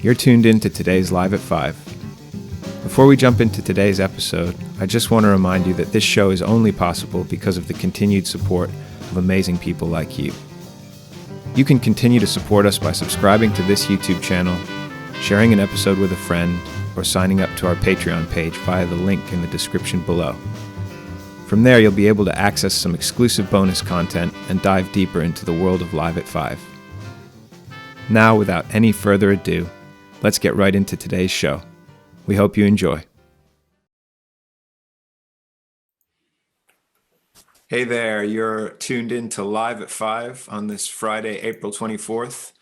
You're tuned in to today's Live at 5. Before we jump into today's episode, I just want to remind you that this show is only possible because of the continued support of amazing people like you. You can continue to support us by subscribing to this YouTube channel, sharing an episode with a friend, or signing up to our Patreon page via the link in the description below. From there, you'll be able to access some exclusive bonus content and dive deeper into the world of Live at 5. Now, without any further ado, let's get right into today's show. We hope you enjoy. Hey there, you're tuned in to Live at 5 on this Friday, April 24th.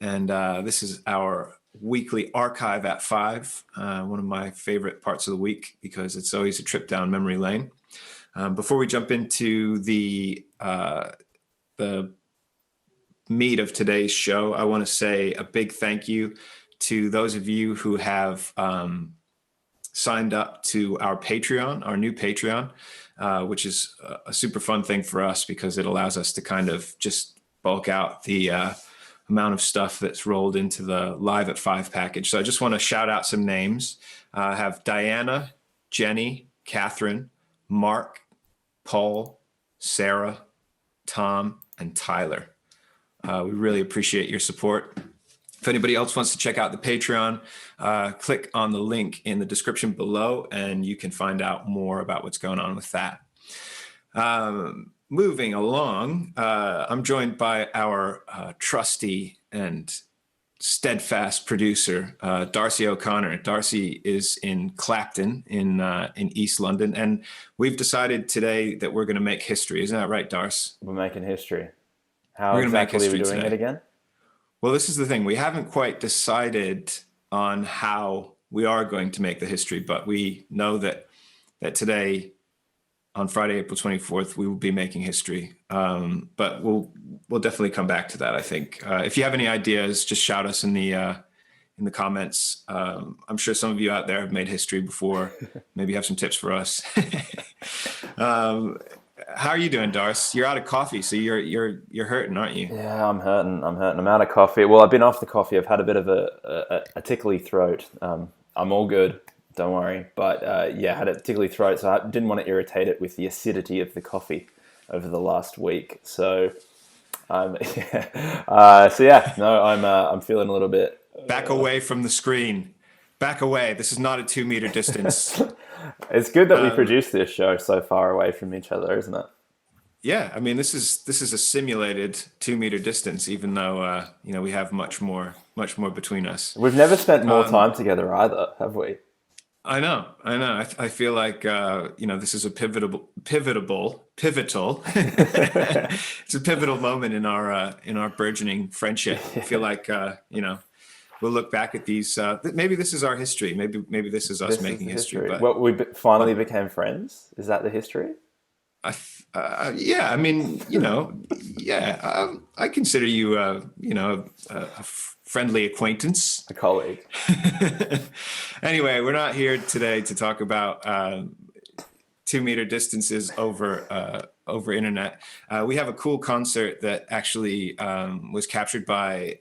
And this is our weekly archive at 5, one of my favorite parts of the week because it's always a trip down memory lane. Before we jump into the meat of today's show, I want to say a big thank you to those of you who have signed up to our Patreon, our new Patreon, which is a super fun thing for us because it allows us to kind of just bulk out the amount of stuff that's rolled into the Live at 5 package. So I just want to shout out some names. I have Diana, Jenny, Catherine, Mark, Paul, Sarah, Tom, and Tyler. We really appreciate your support. If anybody else wants to check out the Patreon, click on the link in the description below and you can find out more about what's going on with that. Moving along, I'm joined by our trusty and steadfast producer, Darcy O'Connor. Darcy is in Clapton in East London, and we've decided today that we're going to make history. Isn't that right, Darcy? We're making history. How exactly are we doing it again? Well, this is the thing. We haven't quite decided on how we are going to make the history, but we know that today, on Friday, April 24th, we will be making history. But we'll definitely come back to that, I think. If you have any ideas, just shout us in the comments. I'm sure some of you out there have made history before. Maybe you have some tips for us. How are you doing, Darcy? You're out of coffee, so you're hurting, aren't you? Yeah, I'm hurting. I'm out of coffee. Well, I've been off the coffee. I've had a bit of a tickly throat. I'm all good. Don't worry. But I had a tickly throat, so I didn't want to irritate it with the acidity of the coffee over the last week. So, I'm feeling a little bit. Back away from the screen. Back away. This is not a 2 meter distance. It's good that we produced this show so far away from each other, isn't it? Yeah, I mean, this is a simulated 2 meter distance, even though we have much more between us. We've never spent more time together either, have we? I know. I feel like this is a pivotal. It's a pivotal moment in our burgeoning friendship. I feel like we'll look back at these. Maybe this is our history. Maybe this is us making history. But we finally became friends. Is that the history? Yeah. I mean, I consider you, a friendly acquaintance, a colleague. Anyway, we're not here today to talk about 2 meter distances over internet. We have a cool concert that actually was captured by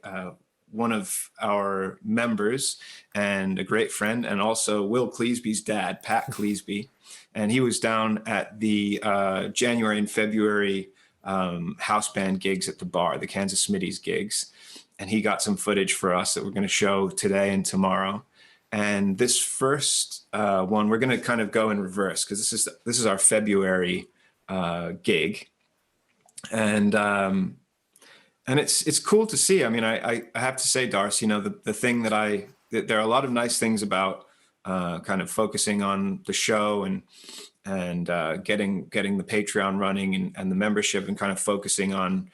one of our members and a great friend, and also Will Cleasby's dad, Pat Cleasby. And he was down at the January and February house band gigs at the bar, the Kansas Smitty's gigs. And he got some footage for us that we're going to show today and tomorrow. And this first one, we're going to kind of go in reverse because this is our February gig. And it's cool to see. I mean, I have to say, Darcy, the thing that there are a lot of nice things about kind of focusing on the show and getting the Patreon running and the membership and kind of focusing on,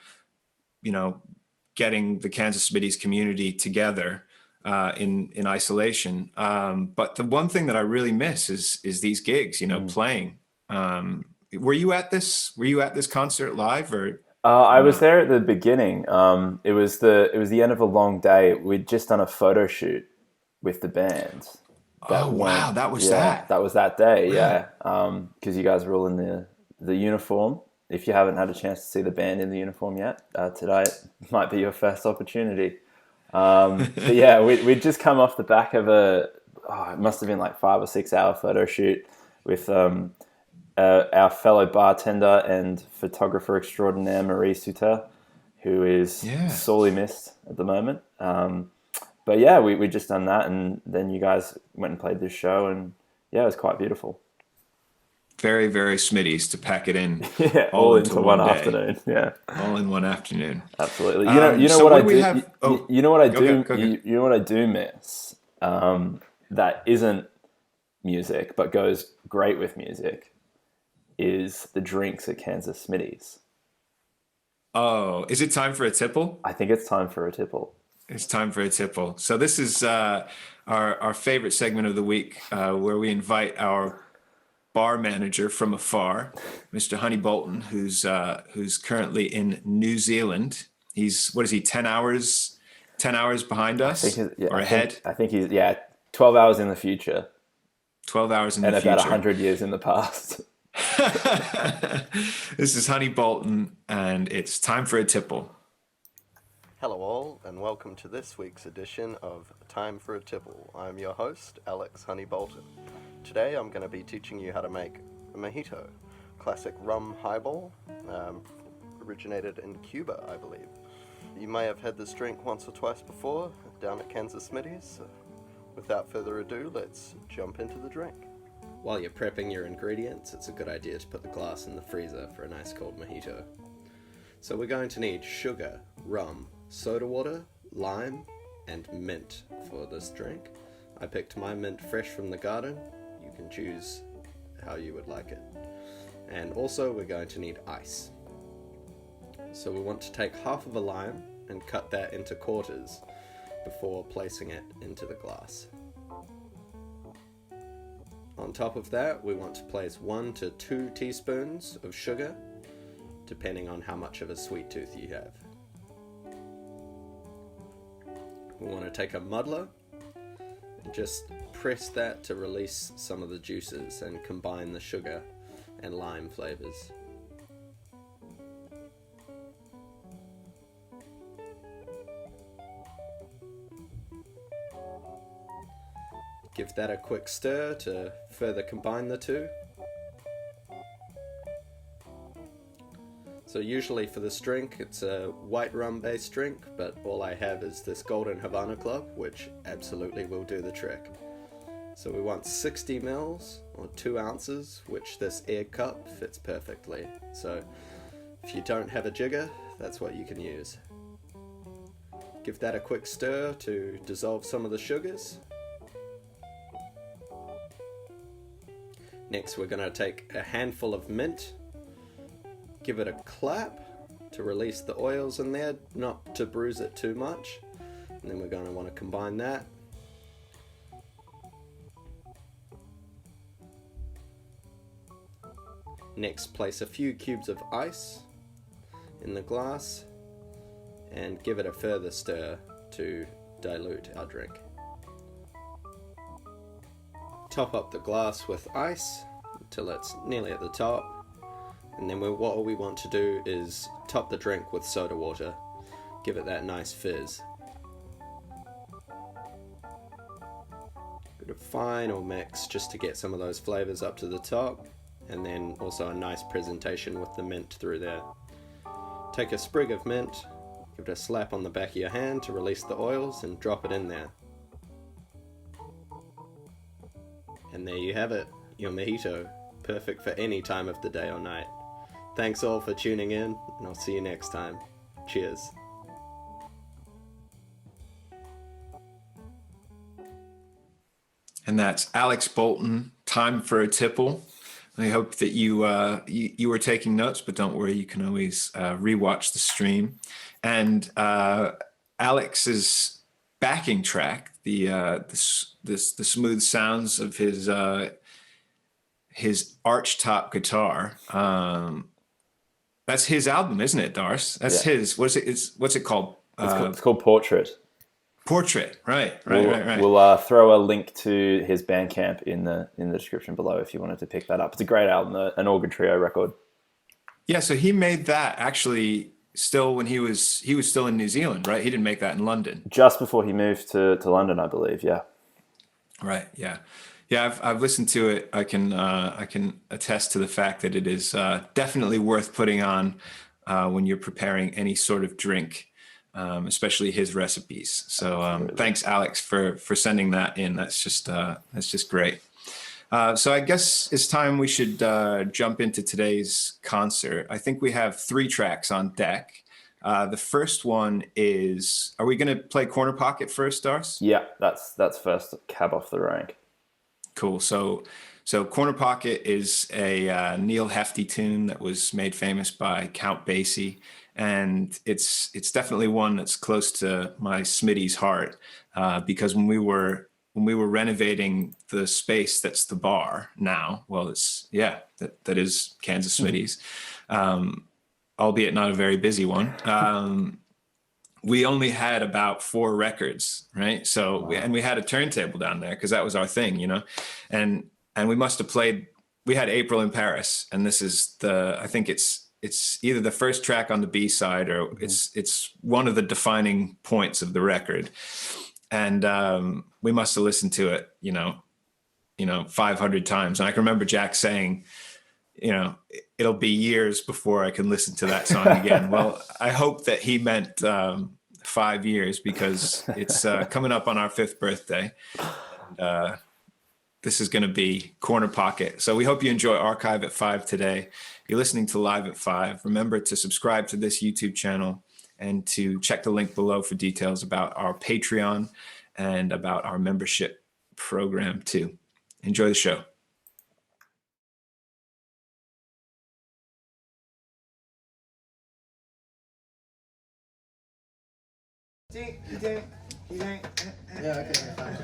getting the Kansas Smitty's community together in isolation. But the one thing that I really miss is these gigs, playing. Were you at this concert live or? I was there at the beginning. It was the end of a long day. We'd just done a photo shoot with the band. That was that day, yeah. Because you guys were all in the uniform. If you haven't had a chance to see the band in the uniform yet, today might be your first opportunity. But yeah, we'd just come off the back of it must have been like 5 or 6 hour photo shoot with our fellow bartender and photographer extraordinaire, Marie Suter, who is Yeah. sorely missed at the moment. But yeah, we just done that, and then you guys went and played this show, and yeah, it was quite beautiful. Very, very Smitties to pack it in Yeah, all all into into one one day, afternoon. Yeah, all in one afternoon. absolutely. So What what I do we do. have? Oh, You know what I go ahead, do. go ahead. You know what I do miss. That isn't music, but goes great with music. Is the drinks at Kansas Smitty's. Oh, is it time for a tipple? I think it's time for a tipple. It's time for a tipple. So this is our favorite segment of the week, where we invite our bar manager from afar, Mr. Honey Bolton, who's currently in New Zealand. He's what is he? 10 hours behind us or ahead? I think he's 12 hours in the future 12 hours in and the about future. 100 years in the past. This is Honey Bolton, and it's time for a tipple. Hello all, and welcome to this week's edition of Time for a Tipple. I'm your host, Alex Honey Bolton. Today I'm going to be teaching you how to make a mojito, classic rum highball, originated in Cuba, I believe. You may have had this drink once or twice before, down at Kansas Smitty's. Without further ado, let's jump into the drink. While you're prepping your ingredients, it's a good idea to put the glass in the freezer for a nice cold mojito. So we're going to need sugar, rum, soda water, lime, and mint for this drink. I picked my mint fresh from the garden. You can choose how you would like it. And also we're going to need ice. So we want to take half of a lime and cut that into quarters before placing it into the glass. On top of that, we want to place 1 to 2 teaspoons of sugar, depending on how much of a sweet tooth you have. We want to take a muddler and just press that to release some of the juices and combine the sugar and lime flavors. Give that a quick stir to further combine the two. So usually for this drink, it's a white rum based drink, but all I have is this Golden Havana Club, which absolutely will do the trick. So we want 60 mils or 2 ounces, which this air cup fits perfectly. So if you don't have a jigger, that's what you can use. Give that a quick stir to dissolve some of the sugars. Next we're going to take a handful of mint, give it a clap to release the oils in there, not to bruise it too much, and then we're going to want to combine that. Next place a few cubes of ice in the glass and give it a further stir to dilute our drink. Top up the glass with ice until it's nearly at the top, and then what we want to do is top the drink with soda water, give it that nice fizz. Bit of final mix just to get some of those flavors up to the top, and then also a nice presentation with the mint through there. Take a sprig of mint, give it a slap on the back of your hand to release the oils, and drop it in there. And there you have it, your mojito, perfect for any time of the day or night. Thanks all for tuning in, and I'll see you next time. Cheers. And that's Alex Bolton. Time for a tipple. I hope that you were taking notes, but don't worry, you can always rewatch the stream. And Alex's backing track, the smooth sounds of his archtop guitar. That's his album, isn't it, Darce? That's his. What's it called? It's called Portrait. Portrait. Right. We'll throw a link to his Bandcamp in the description below if you wanted to pick that up. It's a great album, an organ trio record. Yeah, so he made that actually still when he was still in New Zealand, right? He didn't make that in London. Just before he moved to London, I believe. Yeah. Right. Yeah. Yeah. I've listened to it. I can attest to the fact that it is definitely worth putting on when you're preparing any sort of drink, especially his recipes. So thanks, Alex, for sending that in. That's just great. So I guess it's time we should jump into today's concert. I think we have 3 tracks on deck. The first one is, are we going to play Corner Pocket first, Darce? Yeah, that's first cab off the rank. Cool. So Corner Pocket is a Neil Hefti tune that was made famous by Count Basie, and it's definitely one that's close to my Smitty's heart because when we were renovating the space that's the bar now, well, that is Kansas Smitty's. Albeit not a very busy one. We only had about 4 records, right? So, wow. We had a turntable down there because that was our thing, and we must have played, we had April in Paris, and this is I think it's either the first track on the B side or it's one of the defining points of the record. And we must have listened to it, 500 times. And I can remember Jack saying, it'll be years before I can listen to that song again. Well, I hope that he meant 5 years because it's coming up on our 5th birthday. And, this is going to be Corner Pocket. So we hope you enjoy Archive at 5 today. You're listening to Live at 5. Remember to subscribe to this YouTube channel and to check the link below for details about our Patreon and about our membership program too. Enjoy the show. Yeah, okay, fine.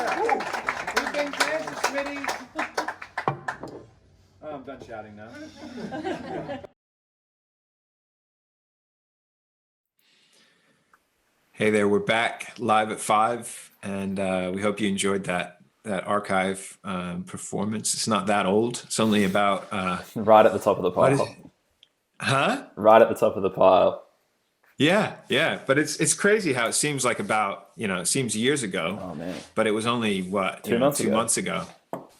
We've been Kansas Smitty. Oh, I'm done shouting now. Hey there, we're back live at 5, and we hope you enjoyed that archive performance. It's not that old. It's only about Right at the top of the what is pile. it? Huh? Right at the top of the pile. Yeah. But it's crazy how it seems like about, it seems years ago. Oh man. But it was only what, 2 months 2 ago. months ago.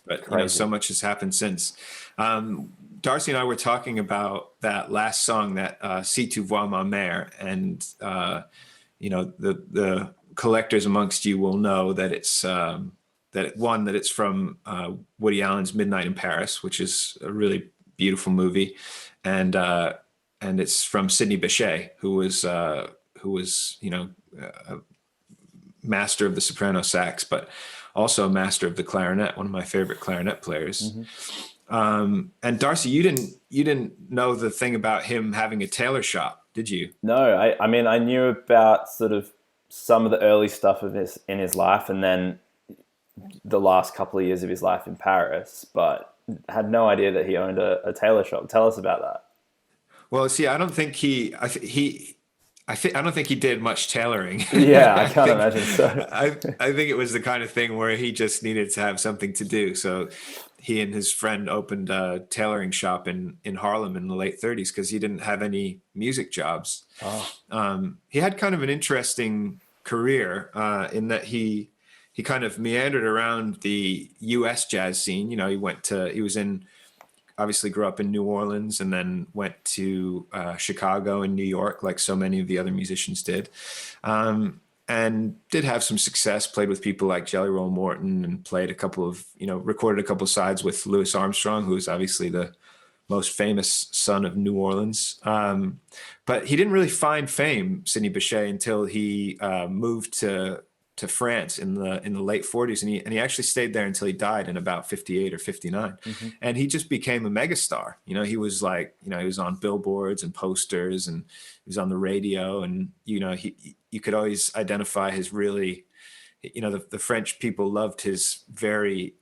But Crazy. so much has happened since. Darcy and I were talking about that last song, that Si tu vois ma mère, and the collectors amongst you will know that it's that it's from Woody Allen's Midnight in Paris, which is a really beautiful movie, and it's from Sidney Bechet, who was a master of the soprano sax, but also a master of the clarinet, one of my favorite clarinet players. And Darcy, you didn't know the thing about him having a tailor shop, did you? No, I mean, I knew about sort of some of the early stuff of in his life, and then the last couple of years of his life in Paris, but had no idea that he owned a tailor shop. Tell us about that. Well, see, I don't think I don't think he did much tailoring. Yeah, I can't imagine so. I think it was the kind of thing where he just needed to have something to do. So he and his friend opened a tailoring shop in Harlem in the late 30s because he didn't have any music jobs. He had kind of an interesting career in that he kind of meandered around the U.S. jazz scene. He was in, obviously grew up in New Orleans, and then went to Chicago and New York, like so many of the other musicians did, and did have some success, played with people like Jelly Roll Morton, and played recorded a couple of sides with Louis Armstrong, who is obviously the most famous son of New Orleans. But he didn't really find fame, Sidney Bechet, until he moved to France in the late 40s, and he actually stayed there until he died in about 58 or 59. And he just became a megastar. He was he was on billboards and posters, and he was on the radio, and you could always identify his really, the French people loved his very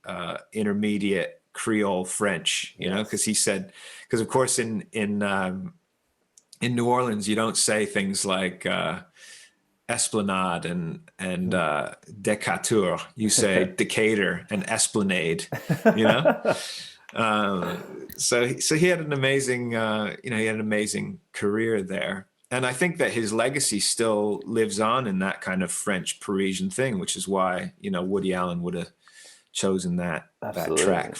intermediate Creole French, because he said, because of course in New Orleans you don't say things like Esplanade and Decatur. You say Decatur and Esplanade. So he had an amazing career there, and I think that his legacy still lives on in that kind of French Parisian thing, which is why Woody Allen would have chosen that track.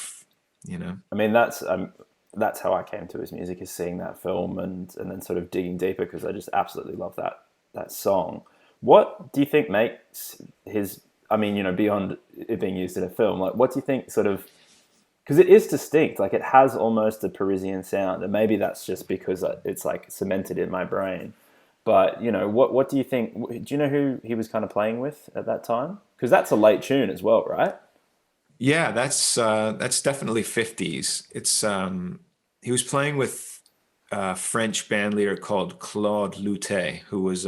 I mean, that's how I came to his music, is seeing that film and then sort of digging deeper, because I just absolutely love that song. What do you think makes his, beyond it being used in a film, like what do you think sort of, because it is distinct, like it has almost a Parisian sound, and maybe that's just because it's like cemented in my brain. But, what do you think, do you know who he was kind of playing with at that time? Because that's a late tune as well, right? Yeah, that's definitely 50s. It's he was playing with a French band leader called Claude Loutet, who was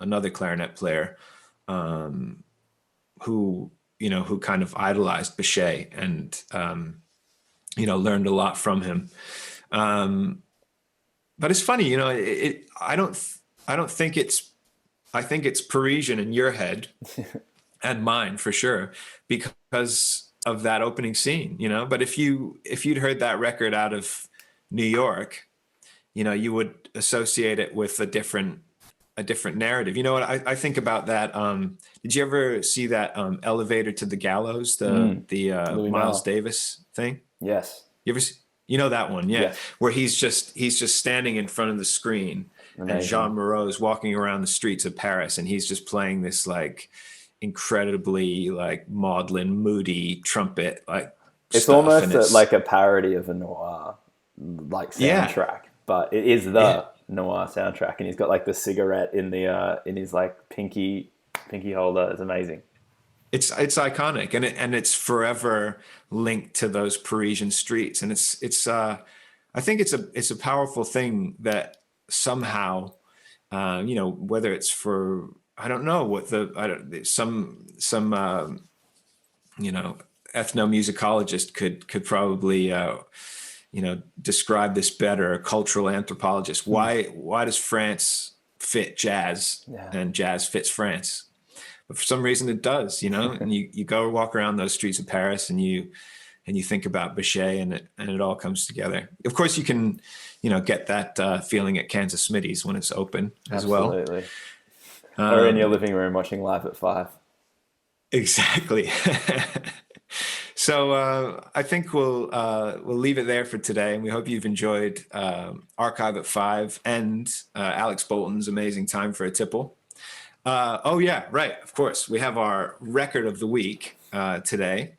another clarinet player, who kind of idolized Bechet and learned a lot from him. But it's funny, I don't think I think it's Parisian in your head and mine for sure, because of that opening scene, but if you'd heard that record out of New York, you would associate it with a different narrative. You know what I think about that? Did you ever see that Elevator to the Gallows, the Miles Davis thing? Yes. You ever that one? Yeah. Yes. Where he's just standing in front of the screen. Amazing. And Jean Moreau's walking around the streets of Paris, and he's just playing this like incredibly like maudlin, moody trumpet it's stuff. Almost like a parody of a noir like soundtrack, but it is the noir soundtrack, and he's got like the cigarette in the in his like pinky holder. It's amazing. It's iconic, and it's forever linked to those Parisian streets, and it's I think it's a powerful thing that somehow whether it's for, I don't know what some ethnomusicologist could probably describe this better. A cultural anthropologist. Why does France fit jazz and jazz fits France? But for some reason it does, and you go walk around those streets of Paris and you think about Bechet and it all comes together. Of course you can, get that feeling at Kansas Smitty's when it's open as well. Absolutely. Or in your living room watching Live at 5. Exactly. So I think we'll leave it there for today, and we hope you've enjoyed Archive at 5 and Alex Bolton's amazing Time for a Tipple. Oh yeah, right. Of course, we have our record of the week today,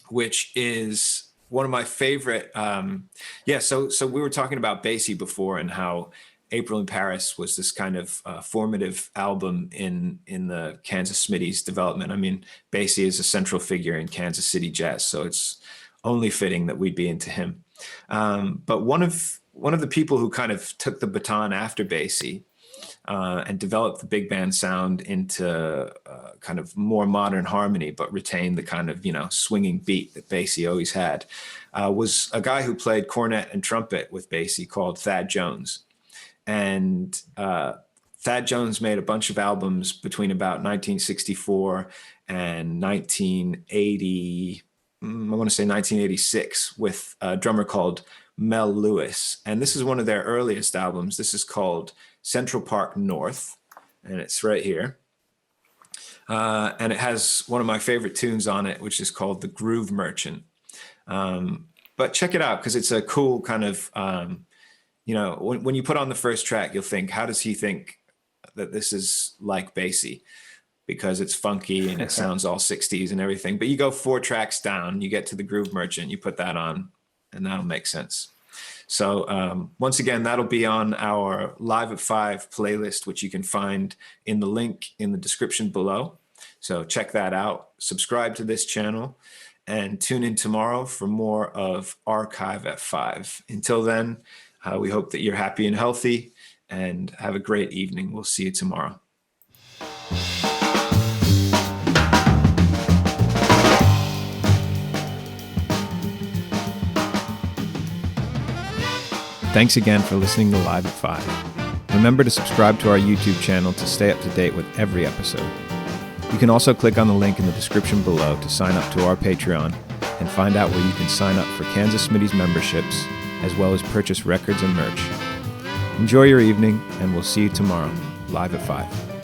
which is one of my favorite. So we were talking about Basie before and how April in Paris was this kind of formative album in the Kansas Smitty's development. I mean, Basie is a central figure in Kansas City jazz, so it's only fitting that we'd be into him. But one of the people who kind of took the baton after Basie and developed the big band sound into kind of more modern harmony, but retained the kind of swinging beat that Basie always had, was a guy who played cornet and trumpet with Basie called Thad Jones. And Thad Jones made a bunch of albums between about 1964 and 1980, I want to say 1986, with a drummer called Mel Lewis. And this is one of their earliest albums. This is called Central Park North, and it's right here. And it has one of my favorite tunes on it, which is called The Groove Merchant. But check it out, because it's a cool kind of... when you put on the first track, you'll think, how does he think that this is like Basie? Because it's funky and it sounds all 60s and everything. But you go 4 tracks down, you get to The Groove Merchant, you put that on, and that'll make sense. So once again, that'll be on our Live at 5 playlist, which you can find in the link in the description below. So check that out. Subscribe to this channel and tune in tomorrow for more of Archive at 5. Until then, we hope that you're happy and healthy, and have a great evening. We'll see you tomorrow. Thanks again for listening to Live at 5. Remember to subscribe to our YouTube channel to stay up to date with every episode. You can also click on the link in the description below to sign up to our Patreon and find out where you can sign up for Kansas Smitty's memberships, as well as purchase records and merch. Enjoy your evening, and we'll see you tomorrow, Live at 5.